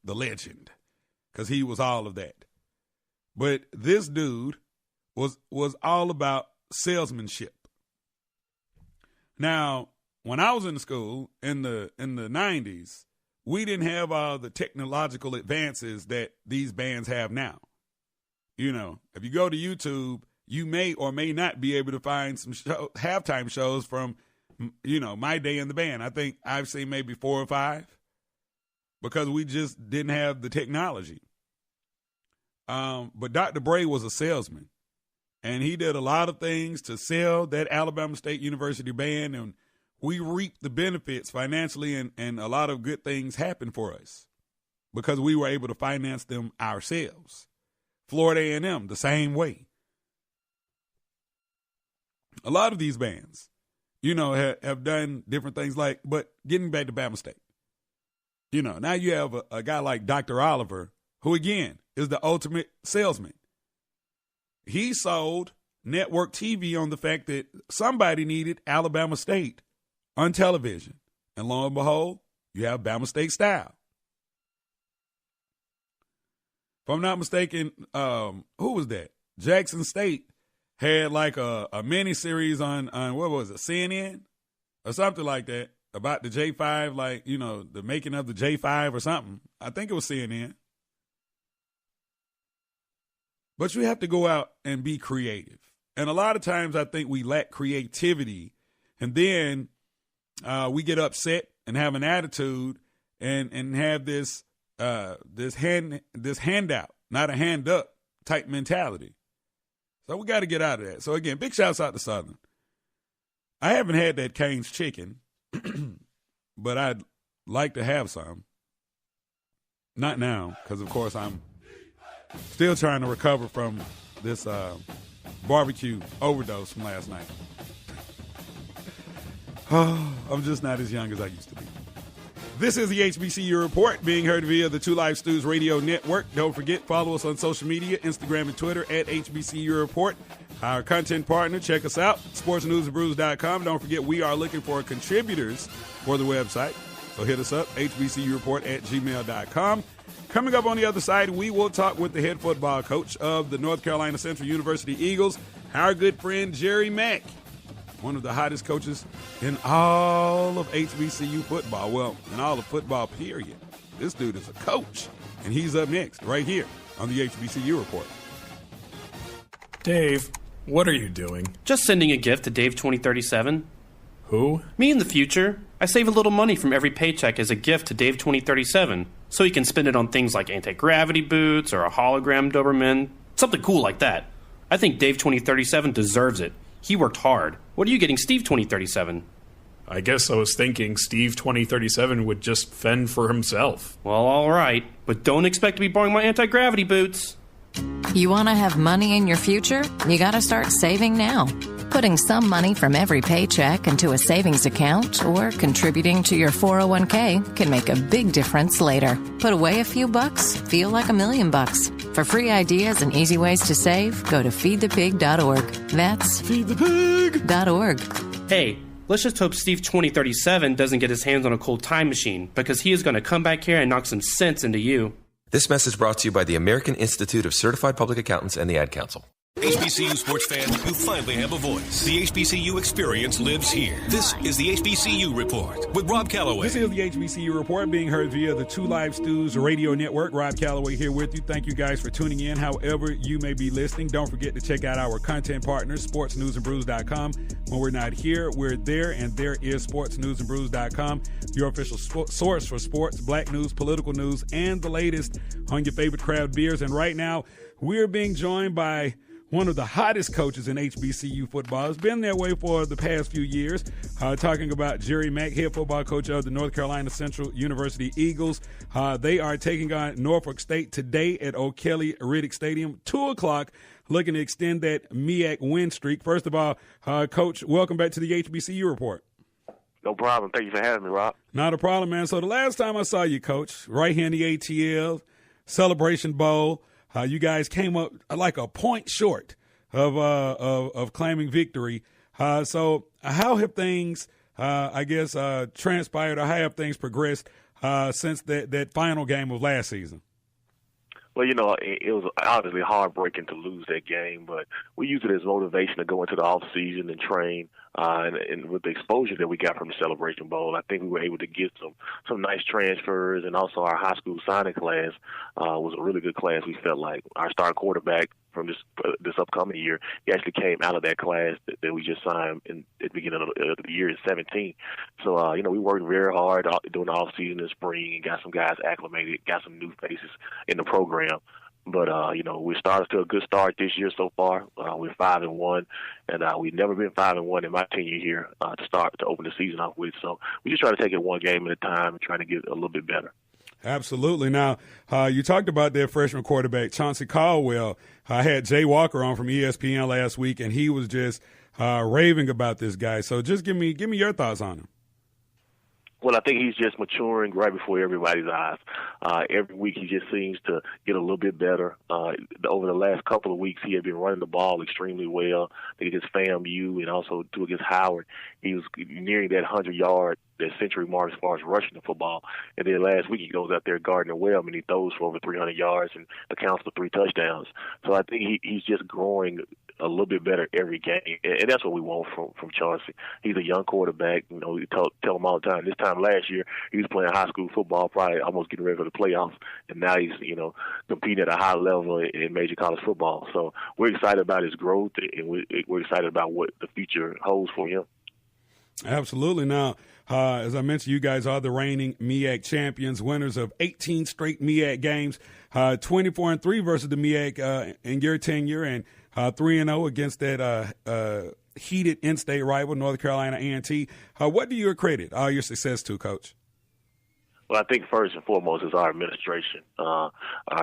the legend, because he was all of that. But this dude was all about salesmanship. Now, when I was in school in the 90s, we didn't have all the technological advances that these bands have now. You know, if you go to YouTube, you may or may not be able to find some halftime shows from, you know, my day in the band. I think I've seen maybe 4 or 5 because we just didn't have the technology. But Dr. Bray was a salesman, and he did a lot of things to sell that Alabama State University band, and we reaped the benefits financially, and a lot of good things happened for us because we were able to finance them ourselves. Florida A&M, the same way. A lot of these bands, you know, have done different things but getting back to Bama State. You know, now you have a guy like Dr. Oliver, who, again, is the ultimate salesman. He sold network TV on the fact that somebody needed Alabama State on television. And lo and behold, you have Bama State style. If I'm not mistaken, who was that? Jackson State had like a mini series on what was it, CNN or something like that about the J5, like, you know, the making of the J5 or something. I think it was CNN. But you have to go out and be creative. And a lot of times I think we lack creativity, and then we get upset and have an attitude and have this handout, not a hand up type mentality. So we got to get out of that. So again, big shouts out to Southern. I haven't had that Cane's chicken, but I'd like to have some. Not now, because of course I'm still trying to recover from this barbecue overdose from last night. I'm just not as young as I used to be. This is the HBCU Report, being heard via the Two Live Stews Radio Network. Don't forget, follow us on social media, Instagram and Twitter at HBCU Report. Our content partner, check us out, sportsnewsandbrews.com. Don't forget, we are looking for contributors for the website. So hit us up, hbcureport@gmail.com. Coming up on the other side, we will talk with the head football coach of the North Carolina Central University Eagles, our good friend Jerry Mack, one of the hottest coaches in all of HBCU football. Well, in all of football, period. This dude is a coach, and he's up next right here on the HBCU Report. Dave, what are you doing? Just sending a gift to Dave 2037. Who? Me in the future. I save a little money from every paycheck as a gift to Dave 2037, so he can spend it on things like anti-gravity boots or a hologram Doberman, something cool like that. I think Dave 2037 deserves it. He worked hard. What are you getting Steve 2037? I guess I was thinking Steve 2037 would just fend for himself. Well, all right, but don't expect to be borrowing my anti-gravity boots. You want to have money in your future? You got to start saving now. Putting some money from every paycheck into a savings account or contributing to your 401k can make a big difference later. Put away a few bucks, feel like $1 million. For free ideas and easy ways to save, go to feedthepig.org. That's feedthepig.org. Hey, let's just hope Steve 2037 doesn't get his hands on a cold time machine, because he is going to come back here and knock some sense into you. This message brought to you by the American Institute of Certified Public Accountants and the Ad Council. HBCU sports fans, you finally have a voice. The HBCU experience lives here. This is the HBCU Report with Rob Calloway. This is the HBCU Report, being heard via the Two Live Stews Radio Network. Rob Calloway here with you. Thank you guys for tuning in, however you may be listening. Don't forget to check out our content partners, sportsnewsandbrews.com. When we're not here, we're there, and there is sportsnewsandbrews.com, your official source for sports, black news, political news, and the latest on your favorite craft beers. And right now, we're being joined by one of the hottest coaches in HBCU football. Has been that way for the past few years. Talking about Jerry Mack, head football coach of the North Carolina Central University Eagles. They are taking on Norfolk State today at O'Kelly Riddick Stadium, 2 o'clock, looking to extend that MEAC win streak. First of all, Coach, welcome back to the HBCU Report. No problem. Thank you for having me, Rob. Not a problem, man. So the last time I saw you, Coach, right here in the ATL Celebration Bowl, you guys came up like a point short of claiming victory. So how have things, transpired, or how have things progressed since that final game of last season? Well, it was obviously heartbreaking to lose that game, but we used it as motivation to go into the off season and train. And with the exposure that we got from the Celebration Bowl, I think we were able to get some nice transfers, and also our high school signing class was a really good class. We felt like our star quarterback from this upcoming year, he actually came out of that class that we just signed at the beginning of the year in 17. So, we worked very hard during the off season in spring and got some guys acclimated, got some new faces in the program. But, we started to a good start this year so far. We're 5-1, and we've never been 5-1 in my tenure here to open the season off with. So we just try to take it one game at a time and try to get a little bit better. Absolutely. Now, you talked about their freshman quarterback, Chauncey Caldwell. I had Jay Walker on from ESPN last week, and he was just raving about this guy. So just give me your thoughts on him. Well, I think he's just maturing right before everybody's eyes. Every week he just seems to get a little bit better. Over the last couple of weeks, he had been running the ball extremely well. I think against FAMU and also against Howard, he was nearing that 100-yard, that century mark as far as rushing the football. And then last week he goes out there guarding well, and he throws for over 300 yards and accounts for 3 touchdowns. So I think he's just growing a little bit better every game, and that's what we want from Chauncey. He's a young quarterback. We tell him all the time. This time last year, he was playing high school football, probably almost getting ready for the playoffs, and now he's competing at a high level in major college football. So we're excited about his growth, and we're excited about what the future holds for him. Absolutely. Now, as I mentioned, you guys are the reigning MEAC champions, winners of 18 straight MEAC games, 24-3 versus the MEAC in your tenure, and 3-0 against that heated in-state rival, North Carolina A&T. What do you accredit all your success to, Coach? Well, I think first and foremost is our administration. Our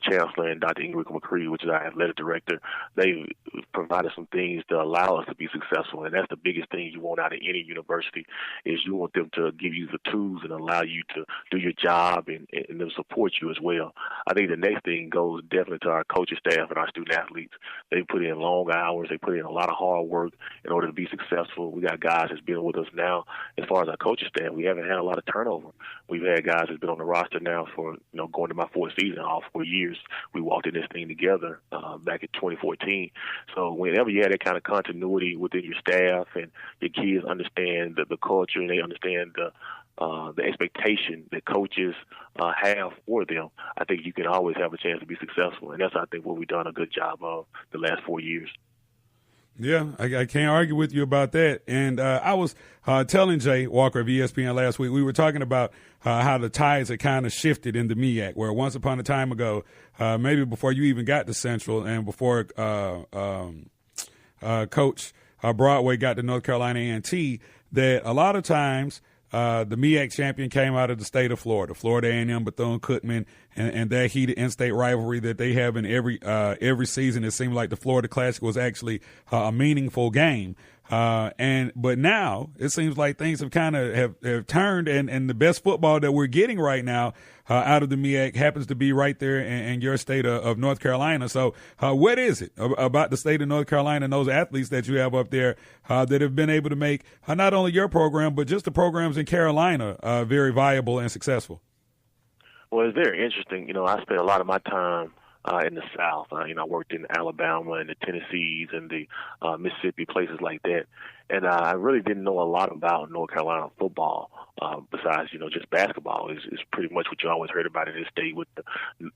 chancellor and Dr. Ingrid McCree, which is our athletic director, they provided some things to allow us to be successful. And that's the biggest thing you want out of any university is you want them to give you the tools and allow you to do your job and them support you as well. I think the next thing goes definitely to our coaching staff and our student athletes. They put in long hours. They put in a lot of hard work in order to be successful. We got guys that's been with us now. As far as our coaching staff, we haven't had a lot of turnover. We've had guys that's been on the roster now for, going to my 4th season, all 4 years. We walked in this thing together back in 2014. So whenever you have that kind of continuity within your staff and your kids understand the culture and they understand the expectation that coaches have for them, I think you can always have a chance to be successful. And that's, I think, what we've done a good job of the last 4 years. Yeah, I can't argue with you about that. And I was telling Jay Walker of ESPN last week, we were talking about how the tides had kind of shifted in the MEAC, where once upon a time ago, maybe before you even got to Central and before Coach Broadway got to North Carolina A&T, that a lot of times the MEAC champion came out of the state of Florida A&M, Bethune-Cookman, and that heated in-state rivalry that they have in every season. It seemed like the Florida Classic was actually a meaningful game. But now it seems like things have kind of have turned, and the best football that we're getting right now out of the MEAC happens to be right there in your state of North Carolina. So what is it about the state of North Carolina and those athletes that you have up there that have been able to make not only your program, but just the programs in Carolina very viable and successful? Well, it's very interesting. I spent a lot of my time in the South. I worked in Alabama and the Tennessees and the Mississippi, places like that. And I really didn't know a lot about North Carolina football besides, just basketball is pretty much what you always heard about in this state with the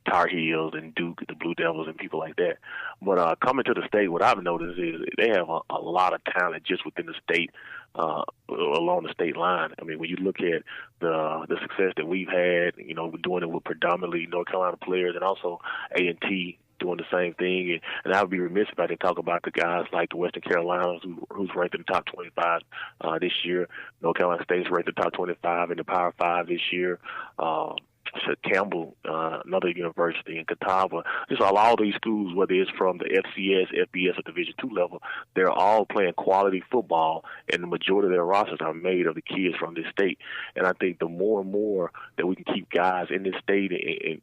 Tar Heels and Duke, the Blue Devils, and people like that. But coming to the state, what I've noticed is they have a lot of talent just within the state, along the state line. I mean, when you look at the success that we've had, we're doing it with predominantly North Carolina players and also A&T doing the same thing. And I would be remiss if I didn't talk about the guys like the Western Carolinas who's ranked in the top 25 this year. North Carolina State's ranked in the top 25 in the Power 5 this year. Campbell, another university in Catawba, just all these schools, whether it's from the FCS, FBS, or Division II level, they're all playing quality football, and the majority of their rosters are made of the kids from this state. And I think the more and more that we can keep guys in this state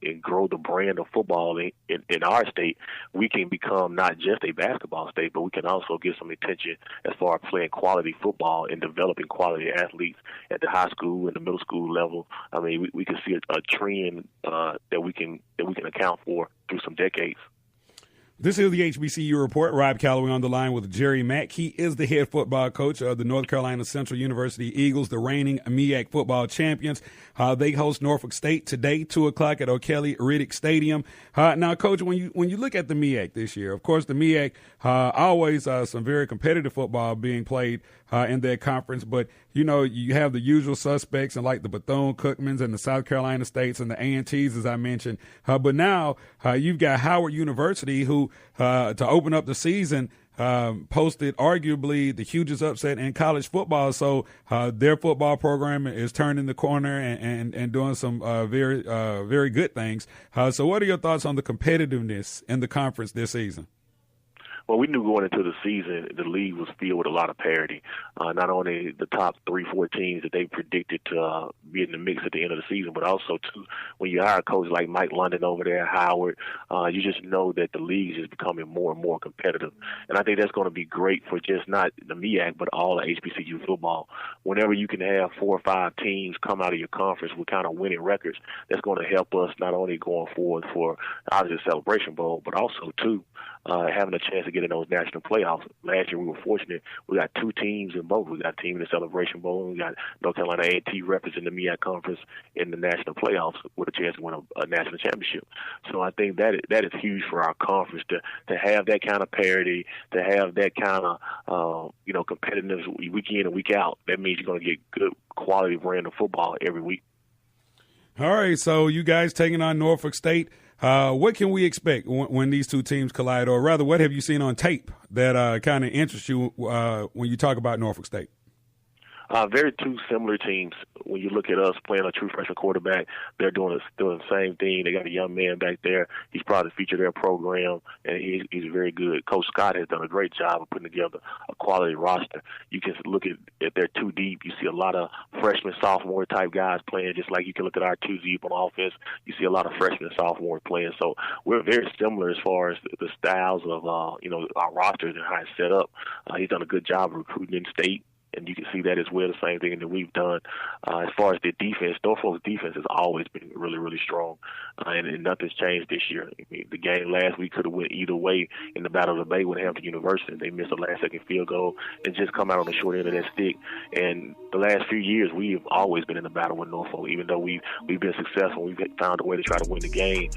and grow the brand of football in our state, we can become not just a basketball state, but we can also get some attention as far as playing quality football and developing quality athletes at the high school and the middle school level. I mean, we can see a trend that we can account for through some decades. This is the HBCU Report. Rob Calloway on the line with Jerry Mack. He is the head football coach of the North Carolina Central University Eagles, the reigning MEAC football champions. They host Norfolk State today, 2 o'clock at O'Kelly Riddick Stadium. Now, Coach, when you look at the MEAC this year, of course, the MEAC always some very competitive football being played in that conference. But, you know, you have the usual suspects and like the Bethune-Cookmans and the South Carolina States and the A&Ts, as I mentioned. But now you've got Howard University, who to open up the season posted arguably the hugest upset in college football. So their football program is turning the corner and doing some very good things. So what are your thoughts on the competitiveness in the conference this season? Well, we knew going into the season the league was filled with a lot of parity. Not only the top 3-4 teams that they predicted to be in the mix at the end of the season, but also, too, when you hire a coach like Mike London over there, Howard, you just know that the league is becoming more and more competitive. And I think that's going to be great for just not the MEAC, but all of HBCU football. Whenever you can have 4 or 5 teams come out of your conference with kind of winning records, that's going to help us not only going forward for obviously the Celebration Bowl, but also, too, having a chance to get in those national playoffs. Last year we were fortunate. We got 2 teams in both. We got a team in the Celebration Bowl, and we got North Carolina A&T representing the MEAC conference in the national playoffs with a chance to win a national championship. So I think that is huge for our conference to have that kind of parity, to have that kind of competitiveness week in and week out. That means you're going to get good quality brand of football every week. All right, so you guys taking on Norfolk State. What can we expect when these two teams collide, or rather, what have you seen on tape that kind of interests you when you talk about Norfolk State? Very 2 similar teams. When you look at us playing a true freshman quarterback, they're doing the same thing. They got a young man back there. He's probably the feature of their program, and he's very good. Coach Scott has done a great job of putting together a quality roster. You can look at their 2 deep. You see a lot of freshman, sophomore type guys playing, just like you can look at our 2 deep on offense. You see a lot of freshmen and sophomore playing. So we're very similar as far as the styles of our rosters and how it's set up. He's done a good job of recruiting in state. And you can see that as well, the same thing that we've done. As far as the defense, Norfolk's defense has always been really, really strong, and nothing's changed this year. I mean, the game last week could have went either way in the Battle of the Bay with Hampton University. They missed a last-second field goal and just come out on the short end of that stick. And the last few years, we've always been in the battle with Norfolk. Even though we've been successful, we've found a way to try to win the game.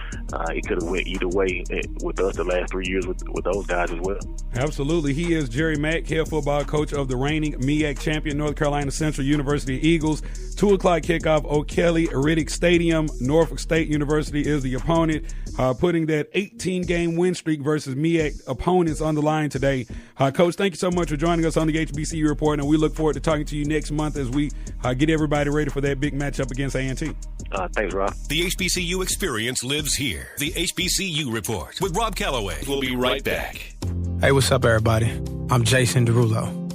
It could have went either way with us the last 3 years with those guys as well. Absolutely. He is Jerry Mack, head football coach of the reigning MEAC champion North Carolina Central University Eagles. 2 o'clock kickoff, O'Kelly Riddick Stadium. Norfolk State University is the opponent, putting that 18-game win streak versus MEAC opponents on the line today. Coach, thank you so much for joining us on the HBCU Report, and we look forward to talking to you next month as we get everybody ready for that big matchup against A&T. Thanks, Rob. The HBCU experience lives here. The HBCU Report with Rob Calloway. We'll be right back. Hey, what's up, everybody? I'm Jason Derulo.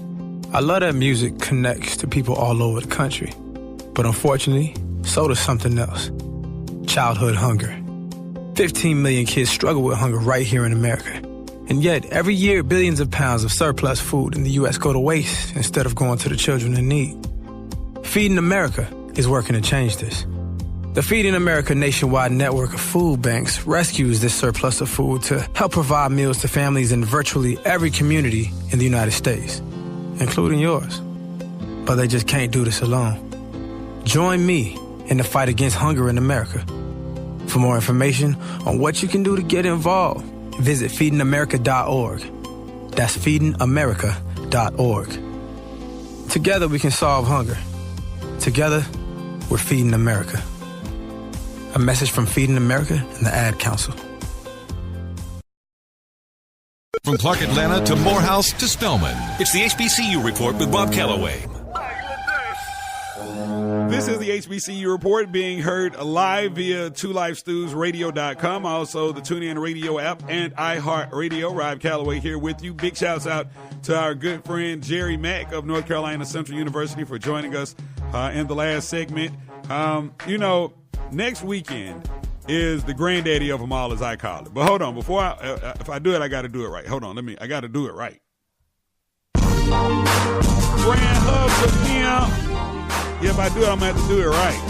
I love that music connects to people all over the country. But unfortunately, so does something else. Childhood hunger. 15 million kids struggle with hunger right here in America. And yet, every year, billions of pounds of surplus food in the U.S. go to waste instead of going to the children in need. Feeding America is working to change this. The Feeding America nationwide network of food banks rescues this surplus of food to help provide meals to families in virtually every community in the United States, including yours. But they just can't do this alone. Join me in the fight against hunger in America. For more information on what you can do to get involved, visit feedingamerica.org. That's feedingamerica.org. Together we can solve hunger. Together, we're Feeding America. A message from Feeding America and the Ad Council. From Clark Atlanta to Morehouse to Spelman, it's the HBCU Report with Rob Calloway. This is the HBCU Report being heard live via 2LifeStewsRadio.com, also the TuneIn Radio app and iHeartRadio. Rob Calloway here with you. Big shouts out to our good friend Jerry Mack of North Carolina Central University for joining us in the last segment. Next weekend is the granddaddy of them all, as I call it. But hold on, before if I do it, I got to do it right. Hold on, I got to do it right. Grand hug to him. Yeah, if I do it, I'm going to have to do it right.